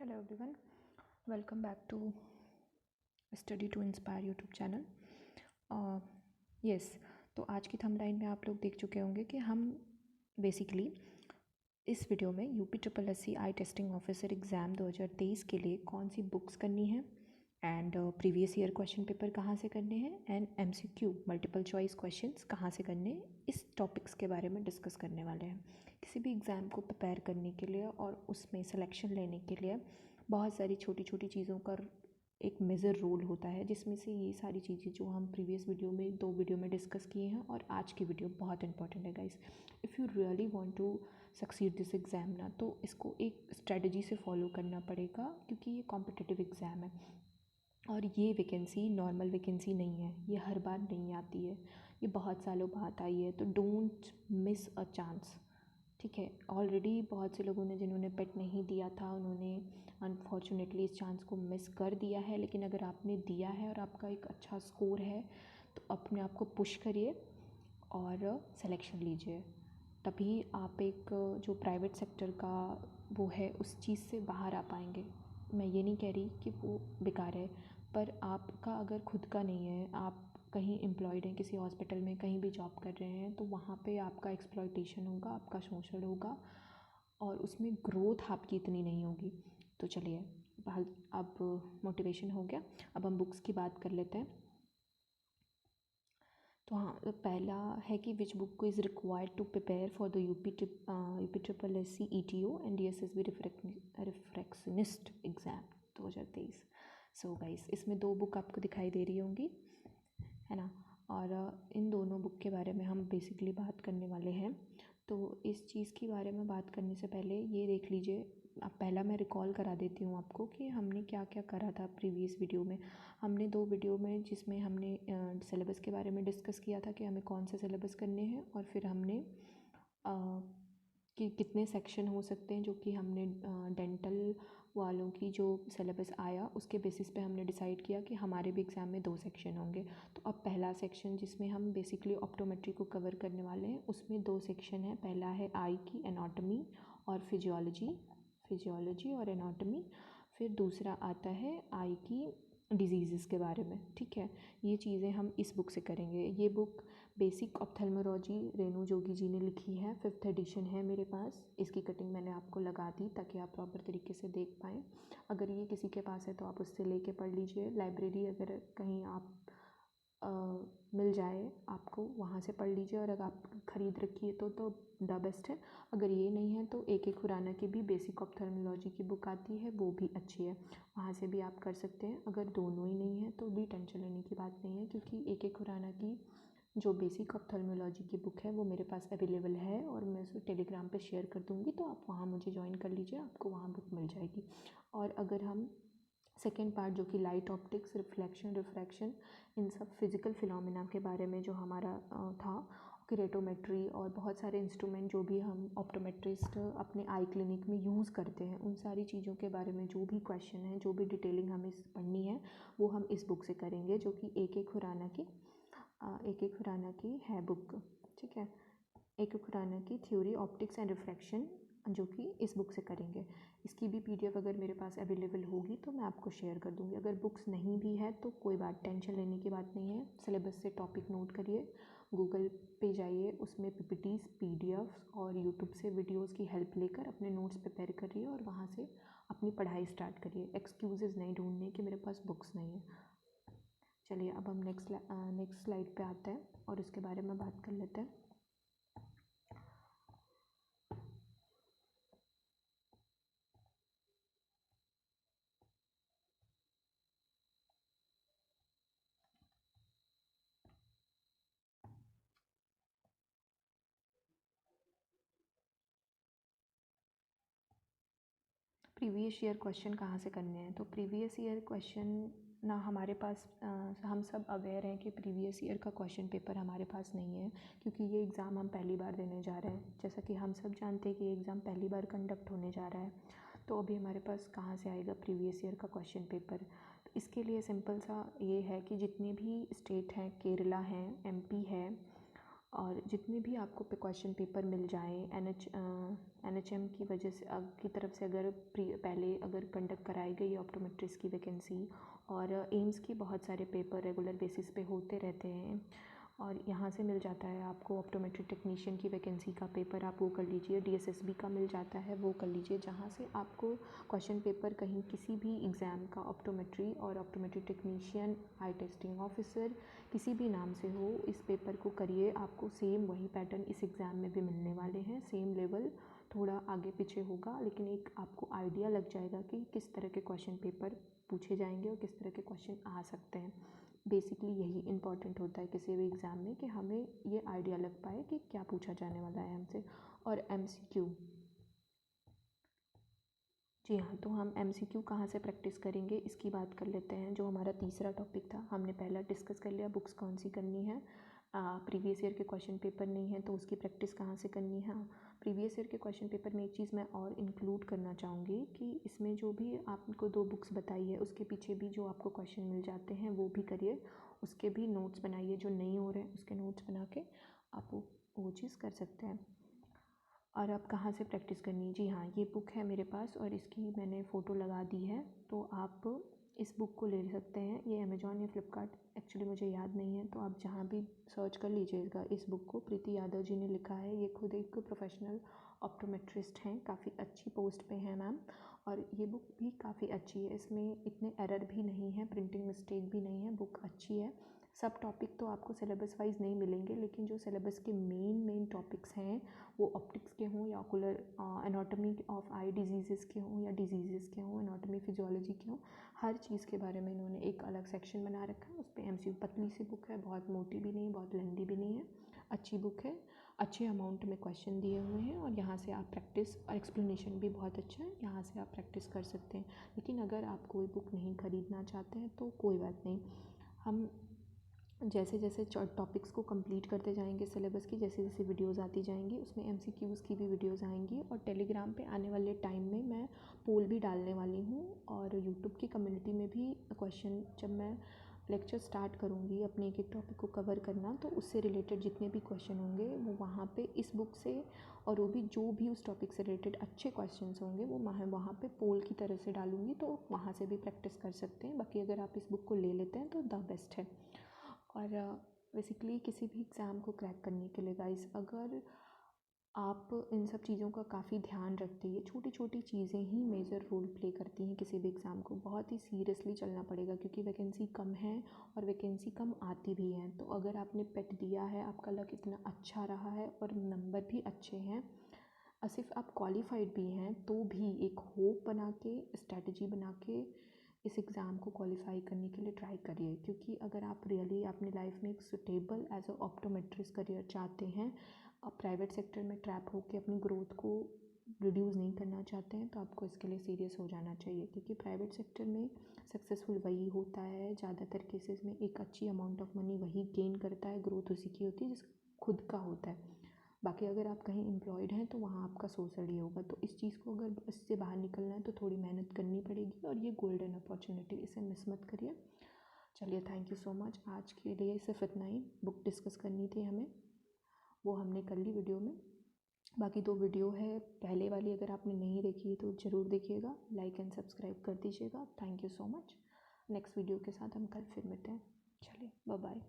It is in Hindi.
Hello everyone, welcome back to Study to Inspire YouTube channel. Yes, तो आज की थंबनेल में आप लोग देख चुके होंगे कि हम बेसिकली इस वीडियो में यूपी ट्रिपल एस सी आई टेस्टिंग ऑफिसर एग्ज़ाम 2023 के लिए कौन सी बुक्स करनी है and previous year question paper कहाँ से करने हैं and MCQ multiple choice questions कहाँ से करने हैं, इस टॉपिक्स के बारे में डिस्कस करने वाले हैं। किसी भी एग्ज़ाम को प्रिपेयर करने के लिए और उसमें सिलेक्शन लेने के लिए बहुत सारी छोटी छोटी चीज़ों का एक मेजर रोल होता है, जिसमें से ये सारी चीज़ें जो हम प्रीवियस वीडियो में 2 वीडियो में डिस्कस किए हैं और आज की वीडियो बहुत इंपॉर्टेंट है guys. If you really want to succeed this exam ना, तो इसको एक स्ट्रेटजी से फॉलो करना पड़ेगा, क्योंकि ये कॉम्पिटिटिव एग्ज़ाम है और ये वैकेंसी नॉर्मल वैकेंसी नहीं है, ये हर बार नहीं आती है, ये बहुत सालों बाद आई है। तो डोंट मिस अ चांस, ठीक है। ऑलरेडी बहुत से लोगों ने जिन्होंने पेट नहीं दिया था उन्होंने अनफॉर्चुनेटली इस चांस को मिस कर दिया है, लेकिन अगर आपने दिया है और आपका एक अच्छा स्कोर है तो अपने आप को पुश करिए और सिलेक्शन लीजिए, तभी आप एक जो प्राइवेट सेक्टर का वो है उस चीज़ से बाहर आ पाएंगे। मैं ये नहीं कह रही कि वो बेकार है, पर आपका अगर खुद का नहीं है, आप कहीं एम्प्लॉयड हैं किसी हॉस्पिटल में, कहीं भी जॉब कर रहे हैं, तो वहाँ पे आपका एक्सप्लॉयटेशन होगा, आपका शोषण होगा और उसमें ग्रोथ आपकी इतनी नहीं होगी। तो चलिए, अब मोटिवेशन हो गया, अब हम बुक्स की बात कर लेते हैं। तो हाँ, पहला है कि which book is required to prepare for the UP triple S C ETO and DSSB refractionist exam 2023। So guys, इसमें 2 बुक आपको दिखाई दे रही होंगी, है ना, और इन दोनों बुक के बारे में हम बेसिकली बात करने वाले हैं। तो इस चीज़ के बारे में बात करने से पहले ये देख लीजिए, अब पहला मैं रिकॉल करा देती हूँ आपको कि हमने क्या क्या करा था प्रीवियस वीडियो में। हमने 2 वीडियो में जिसमें हमने सिलेबस के बारे में डिस्कस किया था कि हमें कौन से सिलेबस करने हैं, और फिर हमने कि कितने सेक्शन हो सकते हैं, जो कि हमने डेंटल वालों की जो सिलेबस आया उसके बेसिस पे हमने डिसाइड किया कि हमारे भी एग्ज़ाम में 2 सेक्शन होंगे। तो अब पहला सेक्शन जिसमें हम बेसिकली ऑप्टोमेट्री को कवर करने वाले हैं, उसमें 2 सेक्शन है। पहला है आई की एनाटॉमी और फिजियोलॉजी और एनाटॉमी। फिर दूसरा आता है आई की डिजीज़ के बारे में, ठीक है। ये चीज़ें हम इस बुक से करेंगे। ये book basic ophthalmology Renu Jogi ji ने लिखी है, 5th एडिशन है मेरे पास। इसकी कटिंग मैंने आपको लगा दी ताकि आप प्रॉपर तरीके से देख पाएँ। अगर ये किसी के पास है तो आप उससे लेके पढ़ लीजिए। लाइब्रेरी अगर कहीं आप मिल जाए आपको, वहाँ से पढ़ लीजिए, और अगर आप ख़रीद रखिए तो द बेस्ट है। अगर ये नहीं है तो AK खुराना की भी बेसिक ऑप्थेल्मोलॉजी की बुक आती है, वो भी अच्छी है, वहाँ से भी आप कर सकते हैं। अगर दोनों ही नहीं है तो भी टेंशन लेने की बात नहीं है, क्योंकि AK खुराना की जो बेसिक ऑप्थेल्मोलॉजी की बुक है वो मेरे पास अवेलेबल है और मैं उसे टेलीग्राम पे शेयर कर दूँगी, तो आप वहाँ मुझे ज्वाइन कर लीजिए, आपको वहाँ बुक मिल जाएगी। और अगर हम सेकेंड पार्ट जो कि लाइट ऑप्टिक्स, रिफ्लेक्शन, रिफ्रैक्शन, इन सब फिज़िकल फिनोमिना के बारे में जो हमारा था, क्रेटोमेट्री और बहुत सारे इंस्ट्रूमेंट जो भी हम ऑप्टोमेट्रिस्ट अपने आई क्लिनिक में यूज़ करते हैं, उन सारी चीज़ों के बारे में जो भी क्वेश्चन है, जो भी डिटेलिंग हमें पढ़नी है, वो हम इस बुक से करेंगे, जो कि AK खुराना की है बुक, ठीक है। AK खुराना की थ्योरी ऑप्टिक्स एंड रिफ्रैक्शन, जो कि इस बुक से करेंगे। इसकी भी PDF अगर मेरे पास अवेलेबल होगी तो मैं आपको शेयर कर दूँगी। अगर बुक्स नहीं भी है तो कोई बात, टेंशन लेने की बात नहीं है। सिलेबस से टॉपिक नोट करिए, गूगल पे जाइए, उसमें PPTs, PDFs और यूट्यूब से वीडियोज़ की हेल्प लेकर अपने नोट्स प्रिपेयर करिए और वहाँ से अपनी पढ़ाई स्टार्ट करिए। एक्सक्यूज़ेज़ नहीं ढूंढने कि मेरे पास बुक्स नहीं है। चलिए, अब हम नेक्स्ट स्लाइड पे आते हैं और इसके बारे में बात कर लेते हैं। प्रीवियस ईयर क्वेश्चन कहाँ से करने हैं, तो प्रीवियस ईयर क्वेश्चन ना हमारे पास, हम सब अवेयर हैं कि प्रीवियस ईयर का क्वेश्चन पेपर हमारे पास नहीं है, क्योंकि ये एग्ज़ाम हम पहली बार देने जा रहे हैं। जैसा कि हम सब जानते हैं कि ये एग्ज़ाम पहली बार कंडक्ट होने जा रहा है, तो अभी हमारे पास कहाँ से आएगा प्रीवियस ईयर का क्वेश्चन पेपर। तो इसके लिए सिंपल सा ये है कि जितने भी स्टेट हैं, केरला हैं, MP है, और जितने भी आपको क्वेश्चन पेपर मिल जाएँ NHM की वजह से की तरफ से अगर पहले अगर कंडक्ट कराई गई ऑप्टोमेट्रिस्ट की वैकेंसी और एम्स की बहुत सारे पेपर रेगुलर बेसिस पे होते रहते हैं और यहाँ से मिल जाता है आपको ऑप्टोमेट्री टेक्नीशियन की वैकेंसी का पेपर, आप वो कर लीजिए। DSSB का मिल जाता है, वो कर लीजिए, जहाँ से आपको क्वेश्चन पेपर कहीं किसी भी एग्ज़ाम का ऑप्टोमेट्री और ऑप्टोमेट्री टेक्नीशियन आई टेस्टिंग ऑफिसर किसी भी नाम से हो, इस पेपर को करिए, आपको सेम वही पैटर्न इस एग्ज़ाम में भी मिलने वाले हैं। सेम लेवल थोड़ा आगे पीछे होगा, लेकिन एक आपको आइडिया लग जाएगा कि किस तरह के क्वेश्चन पेपर पूछे जाएंगे और किस तरह के क्वेश्चन आ सकते हैं। बेसिकली यही इम्पॉर्टेंट होता है किसी भी एग्ज़ाम में कि हमें ये आइडिया लग पाए कि क्या पूछा जाने वाला है हमसे। और MCQ, जी हाँ, तो हम MCQ कहाँ से प्रैक्टिस करेंगे इसकी बात कर लेते हैं। जो हमारा तीसरा टॉपिक था, हमने पहला डिस्कस कर लिया बुक्स कौन सी करनी है। प्रीवियस ईयर के क्वेश्चन पेपर नहीं है तो उसकी प्रैक्टिस कहाँ से करनी है। प्रीवियस ईयर के क्वेश्चन पेपर में एक चीज़ मैं और इंक्लूड करना चाहूँगी कि इसमें जो भी आपको 2 बुक्स बताई है उसके पीछे भी जो आपको क्वेश्चन मिल जाते हैं वो भी करिए, उसके भी नोट्स बनाइए। जो नहीं हो रहे हैं उसके नोट्स बना के आप वो चीज़ कर सकते हैं। और अब कहाँ से प्रैक्टिस करनी है, जी हाँ, ये बुक है मेरे पास और इसकी मैंने फ़ोटो लगा दी है, तो आप इस बुक को ले सकते हैं। ये अमेज़ॉन या फ्लिपकार्ट, एक्चुअली मुझे याद नहीं है, तो आप जहाँ भी सर्च कर लीजिएगा इस बुक को। प्रीति यादव जी ने लिखा है, ये खुद एक प्रोफेशनल ऑप्टोमेट्रिस्ट हैं, काफ़ी अच्छी पोस्ट पे हैं मैम, और ये बुक भी काफ़ी अच्छी है। इसमें इतने एरर भी नहीं है, प्रिंटिंग मिस्टेक भी नहीं है, बुक अच्छी है। सब टॉपिक तो आपको सिलेबस वाइज नहीं मिलेंगे, लेकिन जो सिलेबस के मेन टॉपिक्स हैं वो ऑप्टिक्स के हों या ocular anatomy of eye disease के हों या डिजीज़ के हों, एनाटॉमी फिजियोलॉजी के हों, हर चीज़ के बारे में इन्होंने एक अलग सेक्शन बना रखा है। उस पर MCQ, पतली सी बुक है, बहुत मोटी भी नहीं, बहुत लेंदी भी नहीं है, अच्छी बुक है, अच्छे अमाउंट में क्वेश्चन दिए हुए हैं और यहाँ से आप प्रैक्टिस, और एक्सप्लेनेशन भी बहुत अच्छा है, यहाँ से आप प्रैक्टिस कर सकते हैं। लेकिन अगर आप कोई बुक नहीं ख़रीदना चाहते हैं तो कोई बात नहीं, हम जैसे जैसे टॉपिक्स को कंप्लीट करते जाएंगे सिलेबस की, जैसे जैसे वीडियोस आती जाएंगी उसमें MCQs की भी वीडियोस आएंगी। और टेलीग्राम पे आने वाले टाइम में मैं पोल भी डालने वाली हूँ, और यूट्यूब की कम्युनिटी में भी क्वेश्चन, जब मैं लेक्चर स्टार्ट करूँगी अपने एक एक टॉपिक को कवर करना, तो उससे रिलेटेड जितने भी क्वेश्चन होंगे वो वहाँ पे इस बुक से, और वो भी जो भी उस टॉपिक से रिलेटेड अच्छे क्वेश्चन होंगे वो मैं वहाँ पे पोल की तरह से डालूँगी, तो वहाँ से भी प्रैक्टिस कर सकते हैं। बाकी अगर आप इस बुक को ले लेते हैं तो द बेस्ट है। और बेसिकली किसी भी एग्ज़ाम को क्रैक करने के लिए गाइस, अगर आप इन सब चीज़ों का काफ़ी ध्यान रखते हैं, छोटी छोटी चीज़ें ही मेजर रोल प्ले करती हैं किसी भी एग्ज़ाम को, बहुत ही सीरियसली चलना पड़ेगा, क्योंकि वैकेंसी कम है और वैकेंसी कम आती भी हैं। तो अगर आपने पेट दिया है, आपका लक इतना अच्छा रहा है और नंबर भी अच्छे हैं, सिर्फ आप क्वालिफाइड भी हैं, तो भी एक होप बना के, स्ट्रैटेजी बना के इस एग्ज़ाम को क्वालिफाई करने के लिए ट्राई करिए। क्योंकि अगर आप रियली अपनी लाइफ में एक suitable as a optometrist career चाहते हैं, आप प्राइवेट सेक्टर में ट्रैप होकर अपनी ग्रोथ को रिड्यूस नहीं करना चाहते हैं, तो आपको इसके लिए सीरियस हो जाना चाहिए। क्योंकि प्राइवेट सेक्टर में सक्सेसफुल वही होता है ज़्यादातर केसेस में, एक अच्छी अमाउंट ऑफ मनी वही गेन करता है, ग्रोथ उसी की होती है जिस खुद का होता है। बाकी अगर आप कहीं एम्प्लॉयड हैं तो वहाँ आपका सोशल ही होगा। तो इस चीज़ को अगर इससे बाहर निकलना है तो थोड़ी मेहनत करनी पड़ेगी, और ये गोल्डन अपॉर्चुनिटी, इसे मिस मत करिए। चलिए, थैंक यू सो मच। आज के लिए सिर्फ इतना ही, बुक डिस्कस करनी थी हमें, वो हमने कर ली वीडियो में। बाकी 2 वीडियो है, पहले वाली अगर आपने नहीं देखी तो ज़रूर देखिएगा, लाइक एंड सब्सक्राइब कर दीजिएगा। Thank you so much. Next video के साथ हम कल फिर मिलते हैं। चलिए, बाय बाय।